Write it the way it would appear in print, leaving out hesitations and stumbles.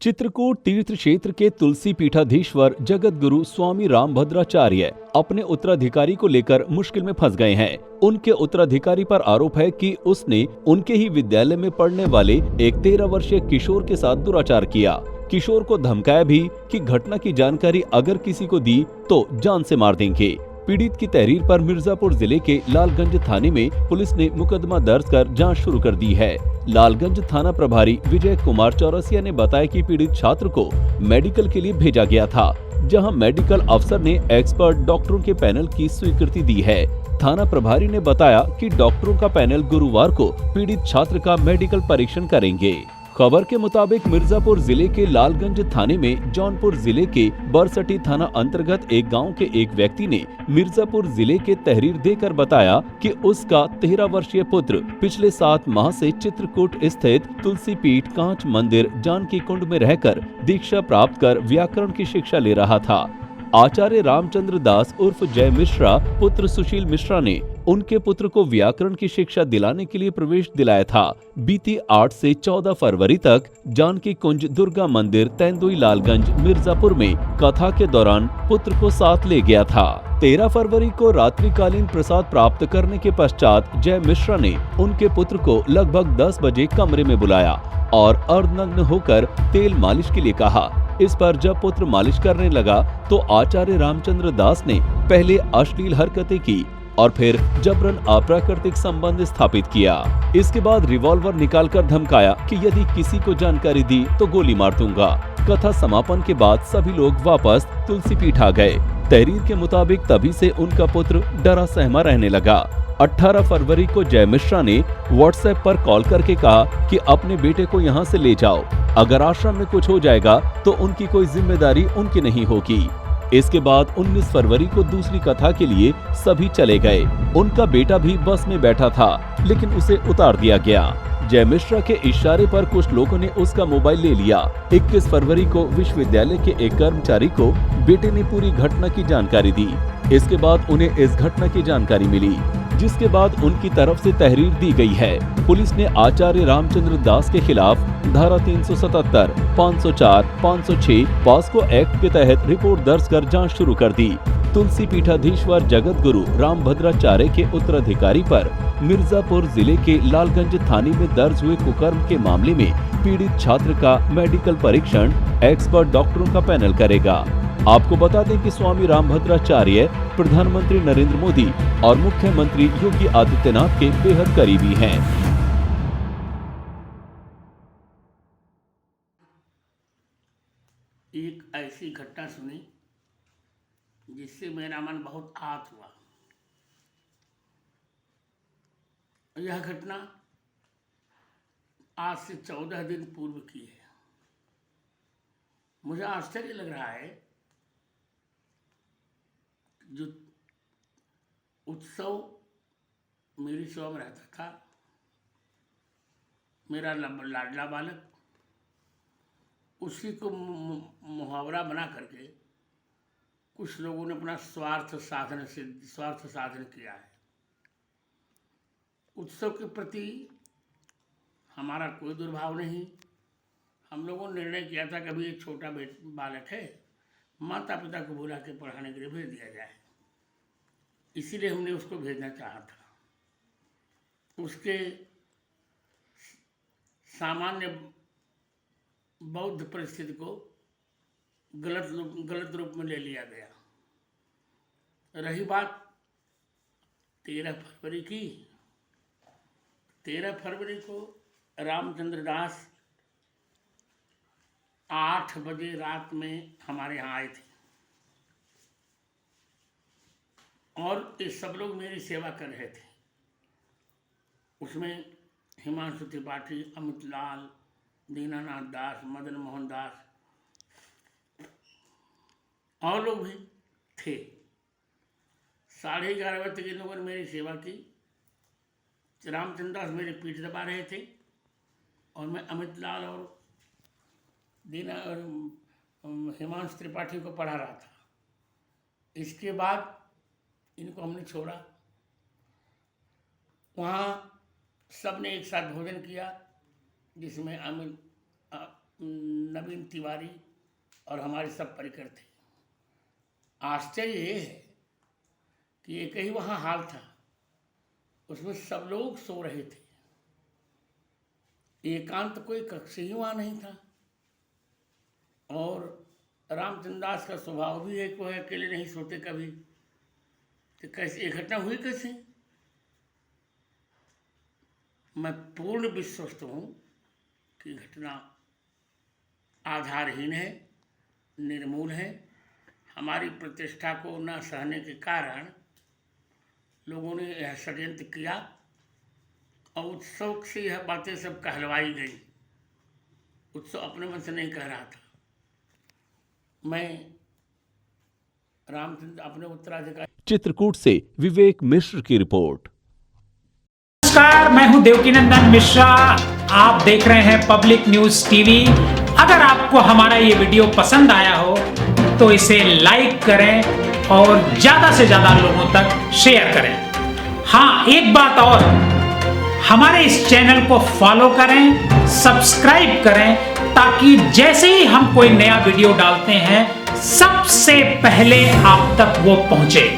चित्रकूट तीर्थ क्षेत्र के तुलसी पीठाधीश्वर जगत गुरु स्वामी रामभद्राचार्य अपने उत्तराधिकारी को लेकर मुश्किल में फंस गए हैं। उनके उत्तराधिकारी पर आरोप है कि उसने उनके ही विद्यालय में पढ़ने वाले एक 13 वर्षीय किशोर के साथ दुराचार किया। किशोर को धमकाया भी कि घटना की जानकारी अगर किसी को दी तो जान से मार देंगे। पीड़ित की तहरीर पर मिर्जापुर जिले के लालगंज थाने में पुलिस ने मुकदमा दर्ज कर जांच शुरू कर दी है। लालगंज थाना प्रभारी विजय कुमार चौरसिया ने बताया कि पीड़ित छात्र को मेडिकल के लिए भेजा गया था, जहां मेडिकल अफसर ने एक्सपर्ट डॉक्टरों के पैनल की स्वीकृति दी है। थाना प्रभारी ने बताया कि डॉक्टरों का पैनल गुरुवार को पीड़ित छात्र का मेडिकल परीक्षण करेंगे। खबर के मुताबिक मिर्जापुर जिले के लालगंज थाने में जौनपुर जिले के बरसटी थाना अंतर्गत एक गांव के एक व्यक्ति ने मिर्जापुर जिले के तहरीर देकर बताया कि उसका 13 वर्षीय पुत्र पिछले 7 माह से चित्रकूट स्थित तुलसी पीठ कांच मंदिर जानकी कुंड में रहकर दीक्षा प्राप्त कर व्याकरण की शिक्षा ले रहा था। आचार्य रामचंद्र दास उर्फ जय मिश्रा पुत्र सुशील मिश्रा ने उनके पुत्र को व्याकरण की शिक्षा दिलाने के लिए प्रवेश दिलाया था। बीती 8 से 14 फरवरी तक जानकी कुंज दुर्गा मंदिर तेंदुई लालगंज मिर्जापुर में कथा के दौरान पुत्र को साथ ले गया था। 13 फरवरी को रात्रिकालीन प्रसाद प्राप्त करने के पश्चात जय मिश्रा ने उनके पुत्र को लगभग 10 बजे कमरे में बुलाया और अर्धनग्न होकर तेल मालिश के लिए कहा। इस पर जब पुत्र मालिश करने लगा तो आचार्य रामचंद्र दास ने पहले अश्लील हरकतें की और फिर जबरन अप्राकृतिक संबंध स्थापित किया। इसके बाद रिवॉल्वर निकालकर धमकाया कि यदि किसी को जानकारी दी तो गोली मार दूंगा। कथा समापन के बाद सभी लोग वापस तुलसी पीठ आ गए। तहरीर के मुताबिक तभी से उनका पुत्र डरा सहमा रहने लगा। 18 फरवरी को जय मिश्रा ने व्हाट्सएप पर कॉल करके कहा कि अपने बेटे को यहाँ से ले जाओ, अगर आश्रम में कुछ हो जाएगा तो उनकी कोई जिम्मेदारी उनकी नहीं होगी। इसके बाद 19 फरवरी को दूसरी कथा के लिए सभी चले गए। उनका बेटा भी बस में बैठा था, लेकिन उसे उतार दिया गया। जय मिश्रा के इशारे पर कुछ लोगों ने उसका मोबाइल ले लिया। 21 फरवरी को विश्वविद्यालय के एक कर्मचारी को बेटे ने पूरी घटना की जानकारी दी। इसके बाद उन्हें इस घटना की जानकारी मिली, जिसके बाद उनकी तरफ से तहरीर दी गई है। पुलिस ने आचार्य रामचंद्र दास के खिलाफ धारा 377, 504, 506 पॉस्को एक्ट के तहत रिपोर्ट दर्ज कर जांच शुरू कर दी। तुलसी पीठाधीश्वर जगत गुरु रामभद्राचार्य के उत्तराधिकारी पर मिर्जापुर जिले के लालगंज थाने में दर्ज हुए कुकर्म के मामले में पीड़ित छात्र का मेडिकल परीक्षण एक्सपर्ट डॉक्टरों का पैनल करेगा। आपको बता दें कि स्वामी रामभद्राचार्य प्रधानमंत्री नरेंद्र मोदी और मुख्यमंत्री योगी आदित्यनाथ के बेहद करीबी हैं। एक ऐसी घटना सुनी जिससे मेरा मन बहुत आहत हुआ। यह घटना आज से 14 दिन पूर्व की है। मुझे आश्चर्य लग रहा है, जो उत्सव मेरी सेवा में रहता था, मेरा लाडला बालक, उसी को मुहावरा बना करके कुछ लोगों ने अपना स्वार्थ साधन किया है। उत्सव के प्रति हमारा कोई दुर्भाव नहीं। हम लोगों ने निर्णय किया था कि अभी एक छोटा बालक है, माता पिता को बुला के पढ़ाने के लिए भेज दिया जाए। इसीलिए हमने उसको भेजना चाहा था। उसके सामान्य बौद्ध परिस्थिति को गलत रूप में ले लिया गया। रही बात 13 फरवरी की, 13 फरवरी को रामचंद्र दास 8 बजे रात में हमारे यहाँ आए थे और ये सब लोग मेरी सेवा कर रहे थे। उसमें हिमांशु त्रिपाठी, अमित लाल, दीनानाथ दास, मदन मोहन दास और लोग भी थे। 11:30 बजे तक इन लोगों ने मेरी सेवा की। रामचंद्र दास मेरी पीठ दबा रहे थे और मैं अमित लाल और हिमांशु त्रिपाठी को पढ़ा रहा था। इसके बाद इनको हमने छोड़ा। वहाँ सब ने एक साथ भोजन किया, जिसमें नवीन तिवारी और हमारे सब परिकर थे। आश्चर्य ये है कि एक ही वहाँ हाल था, उसमें सब लोग सो रहे थे, एकांत कोई कक्ष ही वहाँ नहीं था। और रामचंद्र दास का स्वभाव भी है कि वह अकेले नहीं सोते कभी, तो कैसे ये घटना हुई कैसे? मैं पूर्ण विश्वस्त हूँ कि घटना आधारहीन है, निर्मूल है। हमारी प्रतिष्ठा को न सहने के कारण लोगों ने यह षड्यंत्र किया और उत्सव से यह बातें सब कहलवाई गई। उत्सव अपने मन से नहीं कह रहा था। मैं रामचंद्र अपने उत्तराधिकारी। चित्रकूट से विवेक मिश्र की रिपोर्ट। नमस्कार, मैं हूं देवकीनंदन मिश्रा। आप देख रहे हैं पब्लिक न्यूज टीवी। अगर आपको हमारा ये वीडियो पसंद आया हो तो इसे लाइक करें और ज्यादा से ज्यादा लोगों तक शेयर करें। हाँ, एक बात और, हमारे इस चैनल को फॉलो करें, सब्सक्राइब करें, ताकि जैसे ही हम कोई नया वीडियो डालते हैं सबसे पहले आप तक वो पहुंचे।